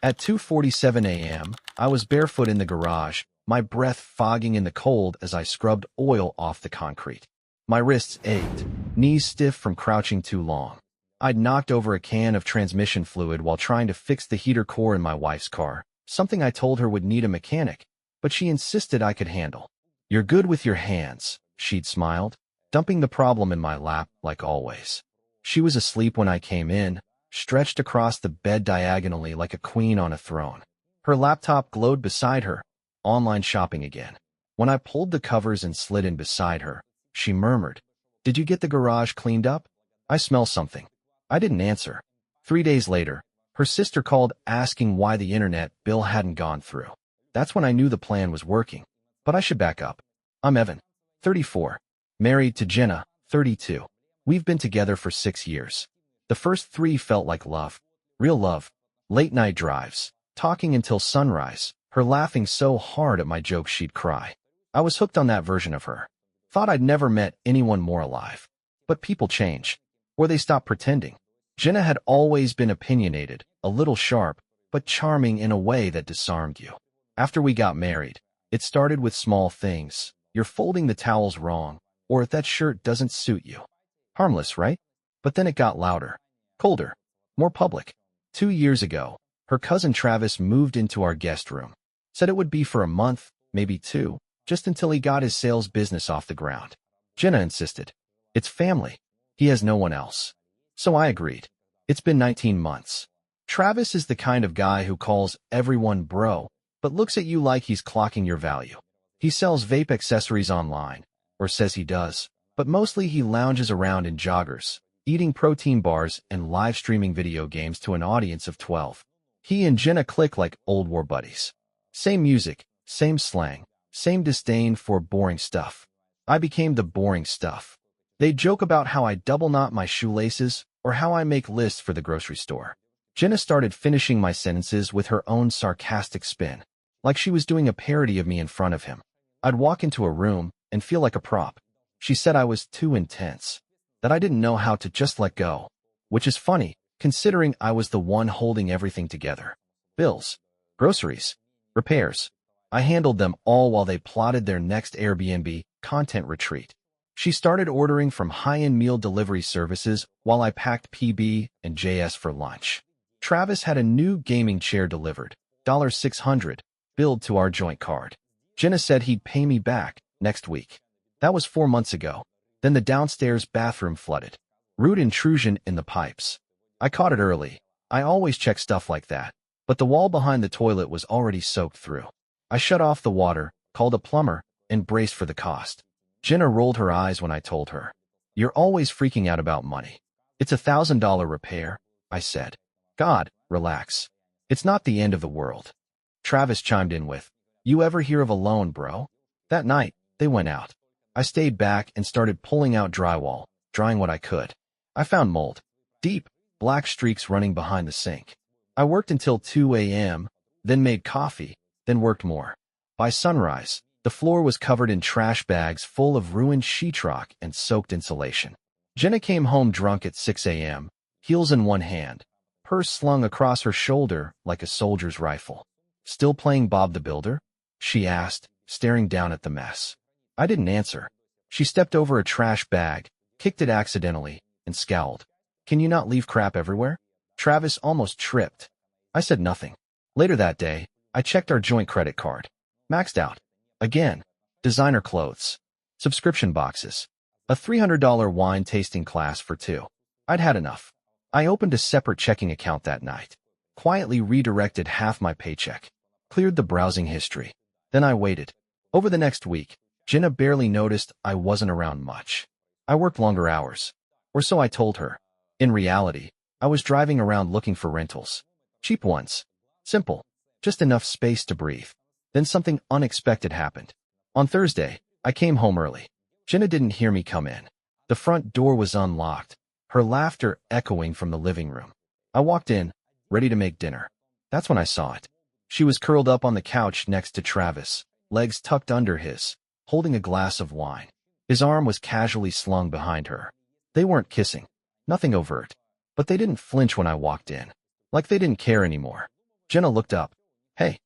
At 2:47 a.m., I was barefoot in the garage, my breath fogging in the cold as I scrubbed oil off the concrete. My wrists ached, knees stiff from crouching too long. I'd knocked over a can of transmission fluid while trying to fix the heater core in my wife's car, something I told her would need a mechanic, but she insisted I could handle. "You're good with your hands," she'd smiled, dumping the problem in my lap like always. She was asleep when I came in, stretched across the bed diagonally like a queen on a throne. Her laptop glowed beside her, online shopping again. When I pulled the covers and slid in beside her, she murmured, "Did you get the garage cleaned up? I smell something." I didn't answer. 3 days later, her sister called asking why the internet bill hadn't gone through. That's when I knew the plan was working. But I should back up. I'm Evan, 34, married to Jenna, 32. We've been together for 6 years. The first 3 felt like love. Real love. Late-night drives, talking until sunrise, her laughing so hard at my jokes she'd cry. I was hooked on that version of her. Thought I'd never met anyone more alive. But people change. Or they stop pretending. Jenna had always been opinionated, a little sharp, but charming in a way that disarmed you. After we got married, it started with small things. "You're folding the towels wrong," or "That shirt doesn't suit you." Harmless, right? But then it got louder, colder, more public. 2 years ago, her cousin Travis moved into our guest room. Said it would be for a month, maybe 2, just until he got his sales business off the ground. Jenna insisted. "It's family. He has no one else." So I agreed. It's been 19 months. Travis is the kind of guy who calls everyone bro, but looks at you like he's clocking your value. He sells vape accessories online, or says he does, but mostly he lounges around in joggers, eating protein bars and live streaming video games to an audience of 12. He and Jenna click like old war buddies. Same music, same slang, same disdain for boring stuff. I became the boring stuff. They joke about how I double knot my shoelaces or how I make lists for the grocery store. Jenna started finishing my sentences with her own sarcastic spin, like she was doing a parody of me in front of him. I'd walk into a room and feel like a prop. She said I was too intense, that I didn't know how to just let go, which is funny, considering I was the one holding everything together. Bills, groceries, repairs. I handled them all while they plotted their next Airbnb content retreat. She started ordering from high-end meal delivery services while I packed PB and JS for lunch. Travis had a new gaming chair delivered, $600, billed to our joint card. Jenna said he'd pay me back next week. That was 4 months ago. Then the downstairs bathroom flooded. Rude intrusion in the pipes. I caught it early. I always check stuff like that. But the wall behind the toilet was already soaked through. I shut off the water, called a plumber, and braced for the cost. Jenna rolled her eyes when I told her. "You're always freaking out about money." "It's $1,000 repair," I said. "God, relax. It's not the end of the world." Travis chimed in with, "You ever hear of a loan, bro?" That night, they went out. I stayed back and started pulling out drywall, drying what I could. I found mold. Deep, black streaks running behind the sink. I worked until 2 a.m., then made coffee, then worked more. By sunrise, the floor was covered in trash bags full of ruined sheetrock and soaked insulation. Jenna came home drunk at 6 a.m., heels in one hand, purse slung across her shoulder like a soldier's rifle. "Still playing Bob the Builder?" she asked, staring down at the mess. I didn't answer. She stepped over a trash bag, kicked it accidentally, and scowled. "Can you not leave crap everywhere?" Travis almost tripped. I said nothing. Later that day, I checked our joint credit card. Maxed out. Again. Designer clothes. Subscription boxes. A $300 wine tasting class for 2. I'd had enough. I opened a separate checking account that night. Quietly redirected half my paycheck. Cleared the browsing history. Then I waited. Over the next week, Jenna barely noticed I wasn't around much. I worked longer hours. Or so I told her. In reality, I was driving around looking for rentals. Cheap ones. Simple. Just enough space to breathe. Then something unexpected happened. On Thursday, I came home early. Jenna didn't hear me come in. The front door was unlocked, her laughter echoing from the living room. I walked in, ready to make dinner. That's when I saw it. She was curled up on the couch next to Travis, legs tucked under his, holding a glass of wine. His arm was casually slung behind her. They weren't kissing. Nothing overt. But they didn't flinch when I walked in. Like they didn't care anymore. Jenna looked up. Hey,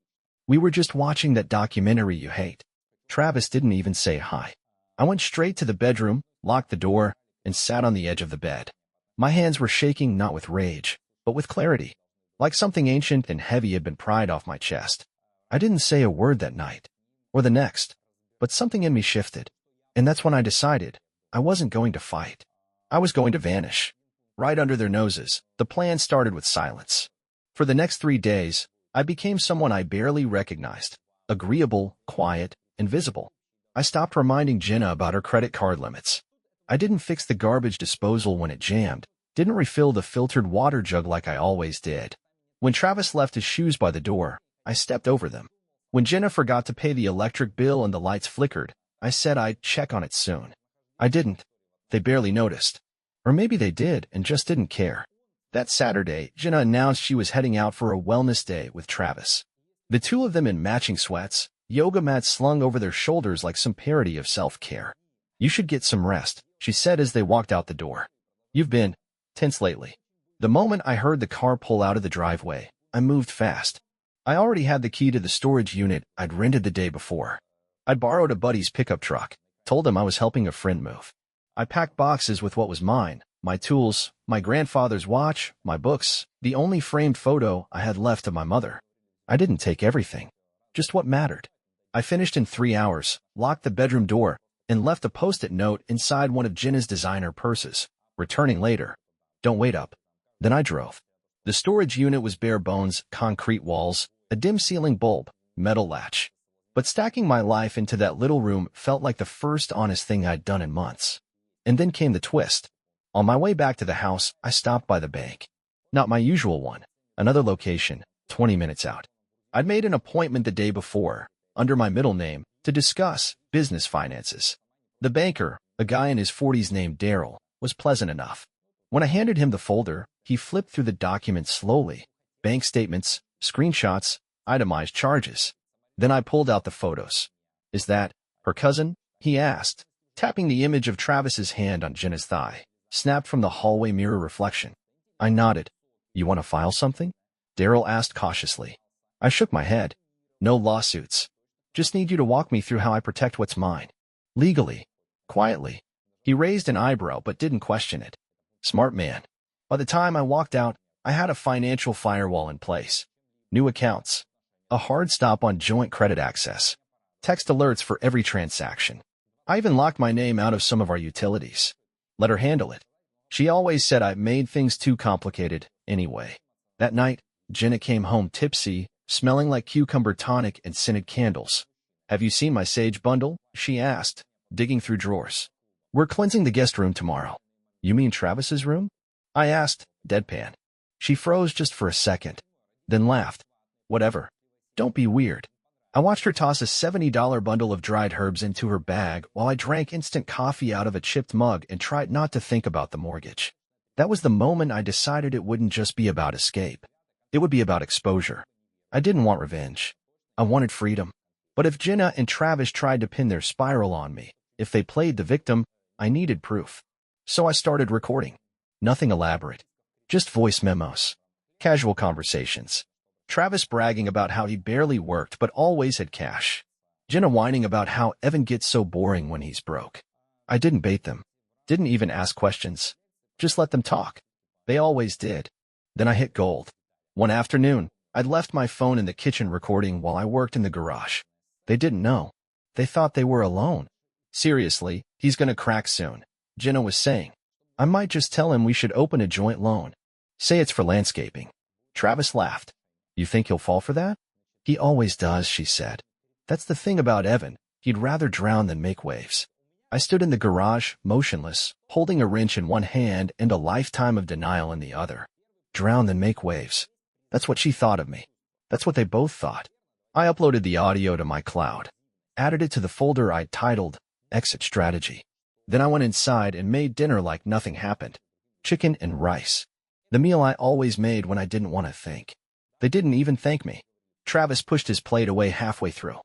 we were just watching that documentary you hate. Travis didn't even say hi. I went straight to the bedroom, locked the door, and sat on the edge of the bed. My hands were shaking not with rage, but with clarity, like something ancient and heavy had been pried off my chest. I didn't say a word that night, or the next, but something in me shifted, and that's when I decided I wasn't going to fight. I was going to vanish. Right under their noses, the plan started with silence. For the next 3 days, I became someone I barely recognized, agreeable, quiet, invisible. I stopped reminding Jenna about her credit card limits. I didn't fix the garbage disposal when it jammed, didn't refill the filtered water jug like I always did. When Travis left his shoes by the door, I stepped over them. When Jenna forgot to pay the electric bill and the lights flickered, I said I'd check on it soon. I didn't. They barely noticed. Or maybe they did and just didn't care. That Saturday, Jenna announced she was heading out for a wellness day with Travis. The two of them in matching sweats, yoga mats slung over their shoulders like some parody of self-care. You should get some rest, she said as they walked out the door. You've been tense lately. The moment I heard the car pull out of the driveway, I moved fast. I already had the key to the storage unit I'd rented the day before. I'd borrowed a buddy's pickup truck, told him I was helping a friend move. I packed boxes with what was mine, my tools, my grandfather's watch, my books, the only framed photo I had left of my mother. I didn't take everything, just what mattered. I finished in 3 hours, locked the bedroom door, and left a post-it note inside one of Jenna's designer purses, returning later. Don't wait up. Then I drove. The storage unit was bare bones, concrete walls, a dim ceiling bulb, metal latch. But stacking my life into that little room felt like the first honest thing I'd done in months. And then came the twist. On my way back to the house, I stopped by the bank. Not my usual one, another location, 20 minutes out. I'd made an appointment the day before, under my middle name, to discuss business finances. The banker, a guy in his 40s named Daryl, was pleasant enough. When I handed him the folder, he flipped through the documents slowly. Bank statements, screenshots, itemized charges. Then I pulled out the photos. Is that her cousin? He asked, tapping the image of Travis's hand on Jenna's thigh, snapped from the hallway mirror reflection. I nodded. You want to file something? Daryl asked cautiously. I shook my head. No lawsuits. Just need you to walk me through how I protect what's mine. Legally. Quietly. He raised an eyebrow but didn't question it. Smart man. By the time I walked out, I had a financial firewall in place. New accounts. A hard stop on joint credit access. Text alerts for every transaction. I even locked my name out of some of our utilities. Let her handle it. She always said I made things too complicated, anyway. That night, Jenna came home tipsy, smelling like cucumber tonic and scented candles. Have you seen my sage bundle? She asked, digging through drawers. We're cleansing the guest room tomorrow. You mean Travis's room? I asked, deadpan. She froze just for a second, then laughed. Whatever. Don't be weird. I watched her toss a $70 bundle of dried herbs into her bag while I drank instant coffee out of a chipped mug and tried not to think about the mortgage. That was the moment I decided it wouldn't just be about escape. It would be about exposure. I didn't want revenge. I wanted freedom. But if Jenna and Travis tried to pin their spiral on me, if they played the victim, I needed proof. So I started recording. Nothing elaborate. Just voice memos. Casual conversations. Travis bragging about how he barely worked but always had cash. Jenna whining about how Evan gets so boring when he's broke. I didn't bait them. Didn't even ask questions. Just let them talk. They always did. Then I hit gold. One afternoon, I'd left my phone in the kitchen recording while I worked in the garage. They didn't know. They thought they were alone. Seriously, he's gonna crack soon, Jenna was saying. I might just tell him we should open a joint loan. Say it's for landscaping. Travis laughed. You think he'll fall for that? He always does, she said. That's the thing about Evan. He'd rather drown than make waves. I stood in the garage, motionless, holding a wrench in one hand and a lifetime of denial in the other. Drown than make waves. That's what she thought of me. That's what they both thought. I uploaded the audio to my cloud. Added it to the folder I'd titled Exit Strategy. Then I went inside and made dinner like nothing happened. Chicken and rice. The meal I always made when I didn't want to think. They didn't even thank me. Travis pushed his plate away halfway through.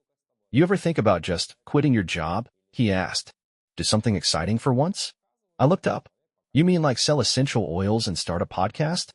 You ever think about just quitting your job? He asked. Do something exciting for once? I looked up. You mean like sell essential oils and start a podcast?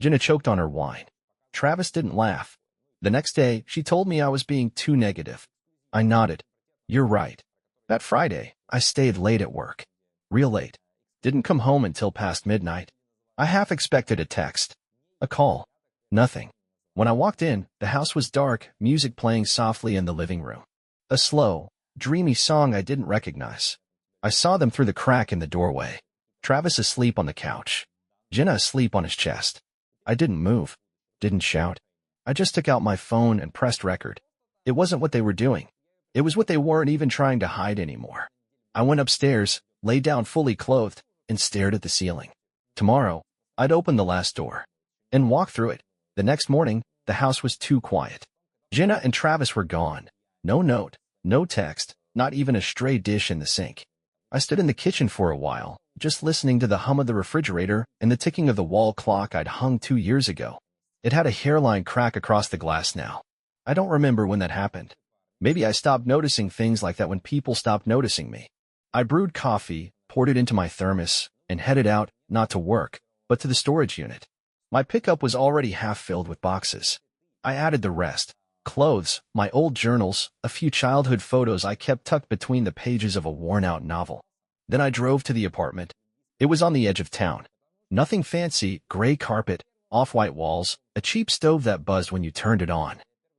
Jenna choked on her wine. Travis didn't laugh. The next day, she told me I was being too negative. I nodded. You're right. That Friday, I stayed late at work. Real late. Didn't come home until past midnight. I half expected a text. A call. Nothing. When I walked in, the house was dark, music playing softly in the living room. A slow, dreamy song I didn't recognize. I saw them through the crack in the doorway. Travis asleep on the couch. Jenna asleep on his chest. I didn't move. Didn't shout. I just took out my phone and pressed record. It wasn't what they were doing. It was what they weren't even trying to hide anymore. I went upstairs, lay down fully clothed, and stared at the ceiling. Tomorrow, I'd open the last door and walk through it. The next morning, the house was too quiet. Jenna and Travis were gone. No note, no text, not even a stray dish in the sink. I stood in the kitchen for a while, just listening to the hum of the refrigerator and the ticking of the wall clock I'd hung 2 years ago. It had a hairline crack across the glass now. I don't remember when that happened. Maybe I stopped noticing things like that when people stopped noticing me. I brewed coffee, poured it into my thermos, and headed out, not to work, but to the storage unit. My pickup was already half filled with boxes. I added the rest. Clothes, my old journals, a few childhood photos I kept tucked between the pages of a worn-out novel. Then I drove to the apartment. It was on the edge of town. Nothing fancy, gray carpet, off-white walls, a cheap stove that buzzed when you turned it on.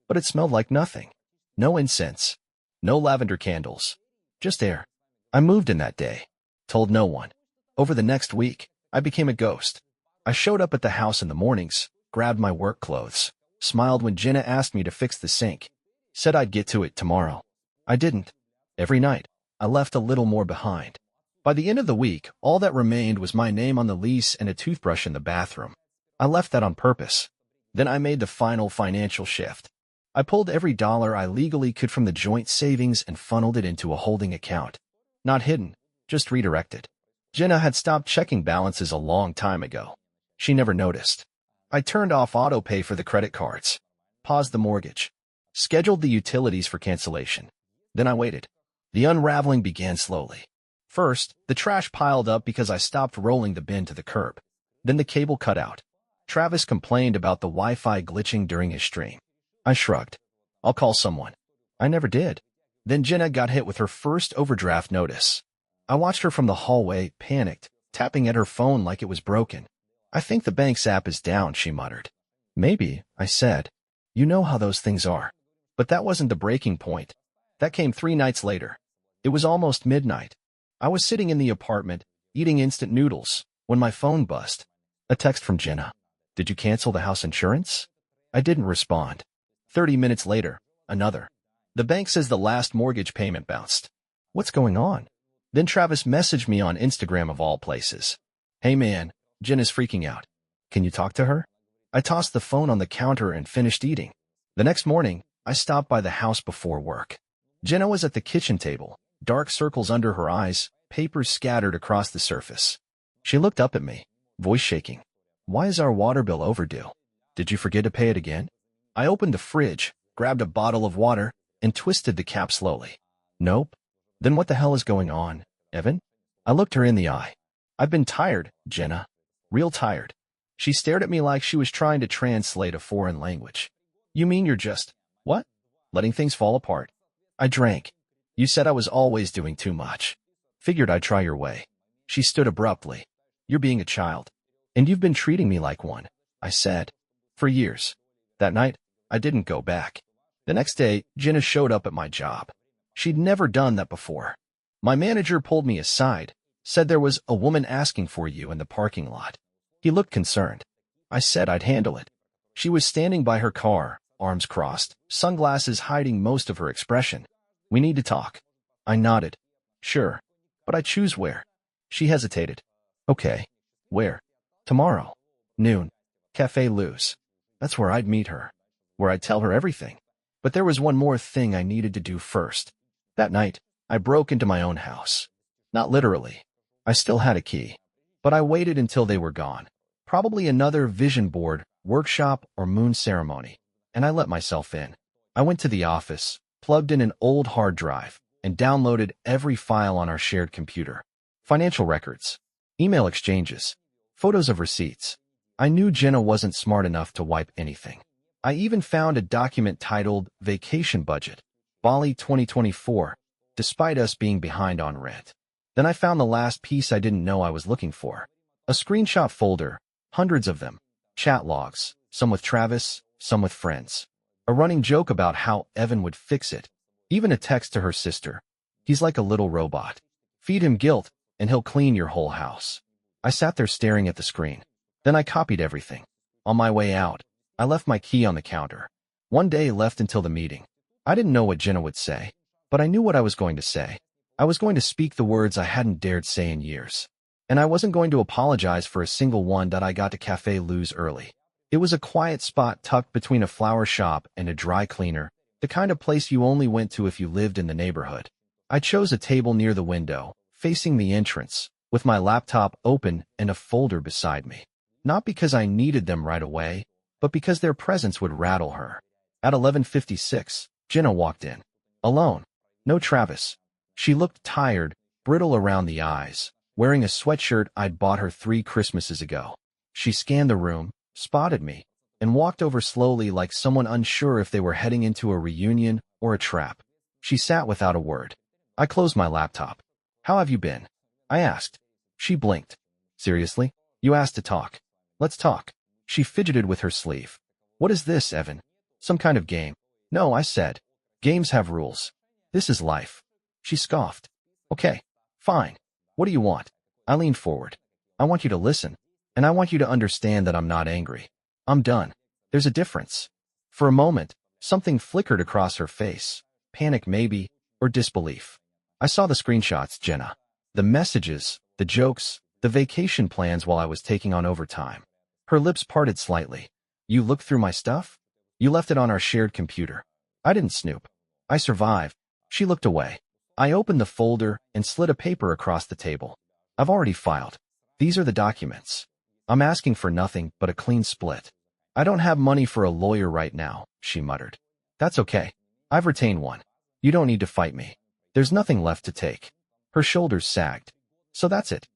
But it smelled like nothing. No incense. No lavender candles. Just air. I moved in that day. Told no one. Over the next week, I became a ghost. I showed up at the house in the mornings, grabbed my work clothes, smiled when Jenna asked me to fix the sink, said I'd get to it tomorrow. I didn't. Every night, I left a little more behind. By the end of the week, all that remained was my name on the lease and a toothbrush in the bathroom. I left that on purpose. Then I made the final financial shift. I pulled every dollar I legally could from the joint savings and funneled it into a holding account. Not hidden, just redirected. Jenna had stopped checking balances a long time ago. She never noticed. I turned off auto pay for the credit cards, paused the mortgage, scheduled the utilities for cancellation. Then I waited. The unraveling began slowly. First, the trash piled up because I stopped rolling the bin to the curb. Then the cable cut out. Travis complained about the Wi-Fi glitching during his stream. I shrugged. I'll call someone. I never did. Then Jenna got hit with her first overdraft notice. I watched her from the hallway, panicked, tapping at her phone like it was broken. I think the bank's app is down, she muttered. Maybe, I said. You know how those things are. But that wasn't the breaking point. That came 3 nights later. It was almost midnight. I was sitting in the apartment, eating instant noodles, when my phone buzzed. A text from Jenna. Did you cancel the house insurance? I didn't respond. 30 minutes later, another. The bank says the last mortgage payment bounced. What's going on? Then Travis messaged me on Instagram of all places. Hey man, Jenna's freaking out. Can you talk to her? I tossed the phone on the counter and finished eating. The next morning, I stopped by the house before work. Jenna was at the kitchen table, dark circles under her eyes, papers scattered across the surface. She looked up at me, voice shaking. Why is our water bill overdue? Did you forget to pay it again? I opened the fridge, grabbed a bottle of water, and twisted the cap slowly. Nope. Then what the hell is going on, Evan? I looked her in the eye. I've been tired, Jenna. Real tired. She stared at me like she was trying to translate a foreign language. You mean you're just, what? Letting things fall apart? I drank. You said I was always doing too much. Figured I'd try your way. She stood abruptly. You're being a child. And you've been treating me like one, I said. For years. That night, I didn't go back. The next day, Jenna showed up at my job. She'd never done that before. My manager pulled me aside, said there was a woman asking for you in the parking lot. He looked concerned. I said I'd handle it. She was standing by her car, arms crossed, sunglasses hiding most of her expression. We need to talk. I nodded. Sure. But I choose where. She hesitated. Okay. Where? Tomorrow. Noon. Café Luz. That's where I'd meet her. Where I'd tell her everything. But there was one more thing I needed to do first. That night, I broke into my own house. Not literally. I still had a key. But I waited until they were gone. Probably another vision board, workshop, or moon ceremony. And I let myself in. I went to the office, plugged in an old hard drive, and downloaded every file on our shared computer. Financial records, email exchanges, photos of receipts. I knew Jenna wasn't smart enough to wipe anything. I even found a document titled Vacation Budget, Bali 2024, despite us being behind on rent. Then I found the last piece I didn't know I was looking for. A screenshot folder, hundreds of them, chat logs, some with Travis, some with friends. A running joke about how Evan would fix it. Even a text to her sister. He's like a little robot. Feed him guilt, and he'll clean your whole house. I sat there staring at the screen. Then I copied everything. On my way out, I left my key on the counter. One day left until the meeting. I didn't know what Jenna would say, but I knew what I was going to say. I was going to speak the words I hadn't dared say in years. And I wasn't going to apologize for a single one that I got to Café Lou's early. It was a quiet spot tucked between a flower shop and a dry cleaner, the kind of place you only went to if you lived in the neighborhood. I chose a table near the window, facing the entrance, with my laptop open and a folder beside me. Not because I needed them right away, but because their presence would rattle her. At 11:56, Jenna walked in. Alone. No Travis. She looked tired, brittle around the eyes, wearing a sweatshirt I'd bought her 3 Christmases ago. She scanned the room, spotted me, and walked over slowly like someone unsure if they were heading into a reunion or a trap. She sat without a word. I closed my laptop. How have you been? I asked. She blinked. Seriously? You asked to talk. Let's talk. She fidgeted with her sleeve. What is this, Evan? Some kind of game? No, I said. Games have rules. This is life. She scoffed. Okay, fine. What do you want? I leaned forward. I want you to listen, and I want you to understand that I'm not angry. I'm done. There's a difference. For a moment, something flickered across her face. Panic maybe, or disbelief. I saw the screenshots, Jenna. The messages, the jokes, the vacation plans while I was taking on overtime. Her lips parted slightly. You looked through my stuff? You left it on our shared computer. I didn't snoop. I survived. She looked away. I opened the folder and slid a paper across the table. I've already filed. These are the documents. I'm asking for nothing but a clean split. I don't have money for a lawyer right now, she muttered. That's okay. I've retained one. You don't need to fight me. There's nothing left to take. Her shoulders sagged. So that's it.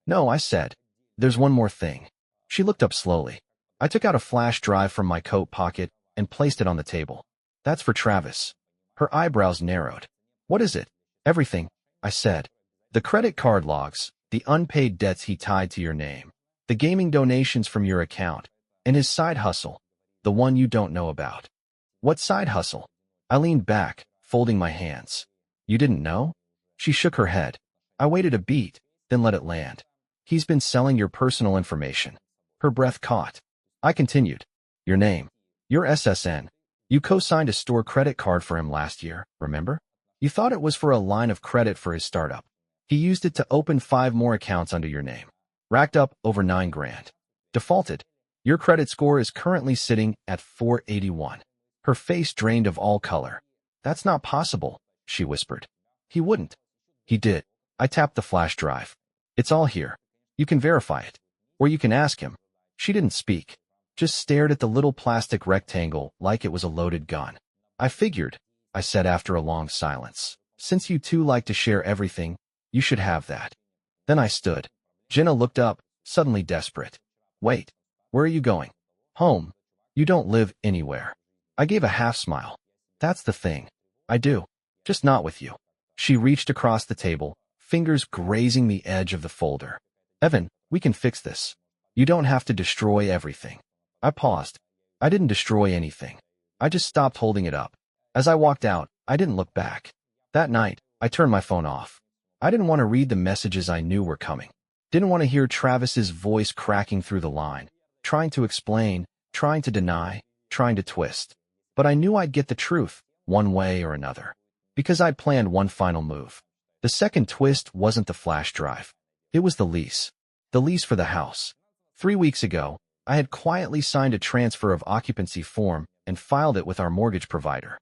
No, I said. There's one more thing. She looked up slowly. I took out a flash drive from my coat pocket and placed it on the table. That's for Travis. Her eyebrows narrowed. What is it? Everything, I said. The credit card logs, the unpaid debts he tied to your name, the gaming donations from your account, and his side hustle, the one you don't know about. What side hustle? I leaned back, folding my hands. You didn't know? She shook her head. I waited a beat, then let it land. He's been selling your personal information. Her breath caught. I continued. Your name. Your SSN. You co-signed a store credit card for him last year, remember? You thought it was for a line of credit for his startup. He used it to open 5 more accounts under your name. Racked up over 9 grand. Defaulted. Your credit score is currently sitting at 481. Her face drained of all color. That's not possible, she whispered. He wouldn't. He did. I tapped the flash drive. It's all here. You can verify it. Or you can ask him. She didn't speak. Just stared at the little plastic rectangle like it was a loaded gun. I figured, I said after a long silence. Since you two like to share everything, you should have that. Then I stood. Jenna looked up, suddenly desperate. Wait, where are you going? Home. You don't live anywhere. I gave a half smile. That's the thing. I do. Just not with you. She reached across the table, fingers grazing the edge of the folder. Evan, we can fix this. You don't have to destroy everything. I paused. I didn't destroy anything. I just stopped holding it up. As I walked out, I didn't look back. That night, I turned my phone off. I didn't want to read the messages I knew were coming. Didn't want to hear Travis's voice cracking through the line, trying to explain, trying to deny, trying to twist. But I knew I'd get the truth, one way or another. Because I'd planned one final move. The second twist wasn't the flash drive. It was the lease. The lease for the house. 3 weeks ago, I had quietly signed a transfer of occupancy form and filed it with our mortgage provider.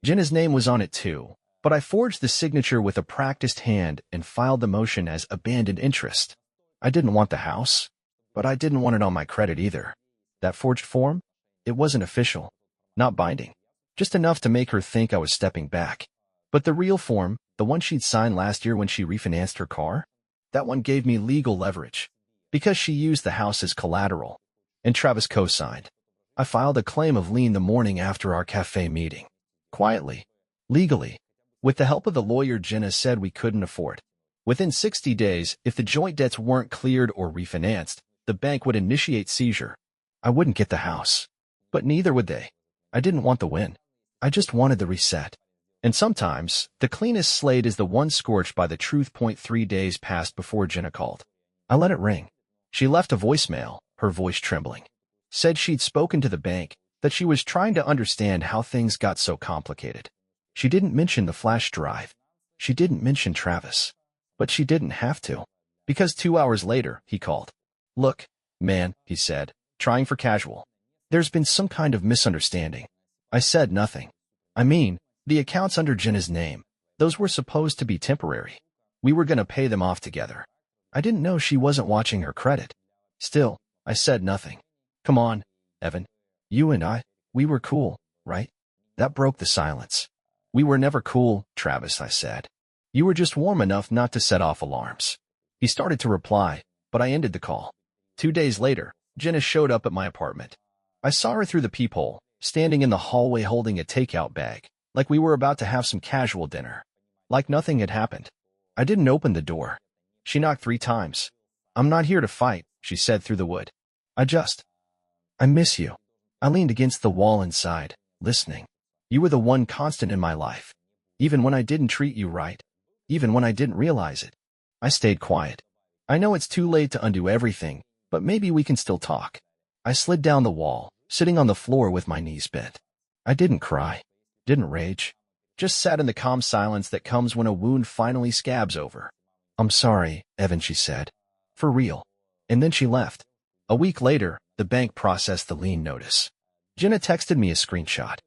Jenna's name was on it too, but I forged the signature with a practiced hand and filed the motion as abandoned interest. I didn't want the house, but I didn't want it on my credit either. That forged form? It wasn't official, not binding, just enough to make her think I was stepping back. But the real form, the one she'd signed last year when she refinanced her car, that one gave me legal leverage, because she used the house as collateral, and Travis co-signed. I filed a claim of lien the morning after our cafe meeting. Quietly. Legally. With the help of the lawyer Jenna said we couldn't afford. Within 60 days, if the joint debts weren't cleared or refinanced, the bank would initiate seizure. I wouldn't get the house. But neither would they. I didn't want the win. I just wanted the reset. And sometimes, the cleanest slate is the one scorched by the truth. 3 days passed before Jenna called. I let it ring. She left a voicemail, her voice trembling. Said she'd spoken to the bank, that she was trying to understand how things got so complicated. She didn't mention the flash drive. She didn't mention Travis. But she didn't have to. Because 2 hours later, he called. Look, man, he said, trying for casual. There's been some kind of misunderstanding. I said nothing. I mean, the accounts under Jenna's name, those were supposed to be temporary. We were going to pay them off together. I didn't know she wasn't watching her credit. Still, I said nothing. Come on, Evan. You and I, we were cool, right? That broke the silence. We were never cool, Travis, I said. You were just warm enough not to set off alarms. He started to reply, but I ended the call. 2 days later, Jenna showed up at my apartment. I saw her through the peephole, standing in the hallway holding a takeout bag, like we were about to have some casual dinner. Like nothing had happened. I didn't open the door. She knocked 3 times. I'm not here to fight, she said through the wood. I miss you. I leaned against the wall inside, listening. You were the one constant in my life. Even when I didn't treat you right. Even when I didn't realize it. I stayed quiet. I know it's too late to undo everything, but maybe we can still talk. I slid down the wall, sitting on the floor with my knees bent. I didn't cry. Didn't rage. Just sat in the calm silence that comes when a wound finally scabs over. I'm sorry, Evan, she said. For real. And then she left. A week later, the bank processed the lien notice. Jenna texted me a screenshot.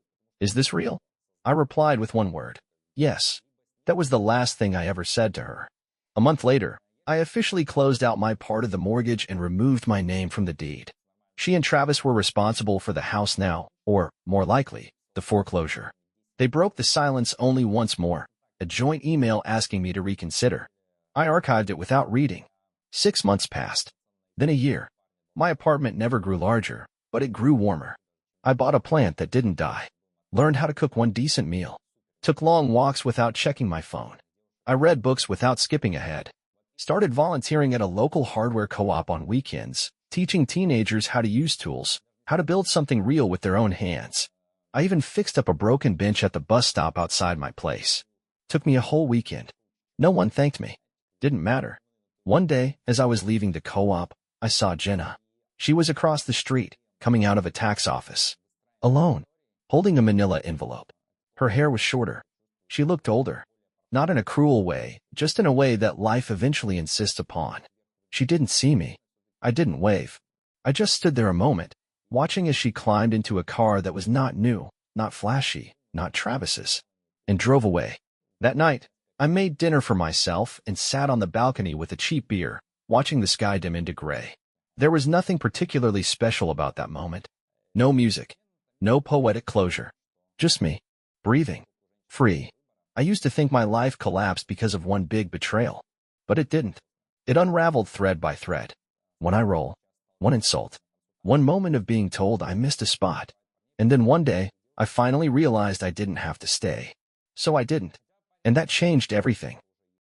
Is this real? I replied with one word. Yes. That was the last thing I ever said to her. A month later, I officially closed out my part of the mortgage and removed my name from the deed. She and Travis were responsible for the house now, or, more likely, the foreclosure. They broke the silence only once more, a joint email asking me to reconsider. I archived it without reading. 6 months passed. Then a year. My apartment never grew larger, but it grew warmer. I bought a plant that didn't die. Learned how to cook one decent meal. Took long walks without checking my phone. I read books without skipping ahead. Started volunteering at a local hardware co-op on weekends, teaching teenagers how to use tools, how to build something real with their own hands. I even fixed up a broken bench at the bus stop outside my place. Took me a whole weekend. No one thanked me. Didn't matter. One day, as I was leaving the co-op, I saw Jenna. She was across the street, coming out of a tax office. Alone, holding a manila envelope. Her hair was shorter. She looked older. Not in a cruel way, just in a way that life eventually insists upon. She didn't see me. I didn't wave. I just stood there a moment, watching as she climbed into a car that was not new, not flashy, not Travis's, and drove away. That night, I made dinner for myself and sat on the balcony with a cheap beer, watching the sky dim into gray. There was nothing particularly special about that moment. No music. No poetic closure. Just me. Breathing. Free. I used to think my life collapsed because of one big betrayal. But it didn't. It unraveled thread by thread. One eye roll. One insult. One moment of being told I missed a spot. And then one day, I finally realized I didn't have to stay. So I didn't. And that changed everything.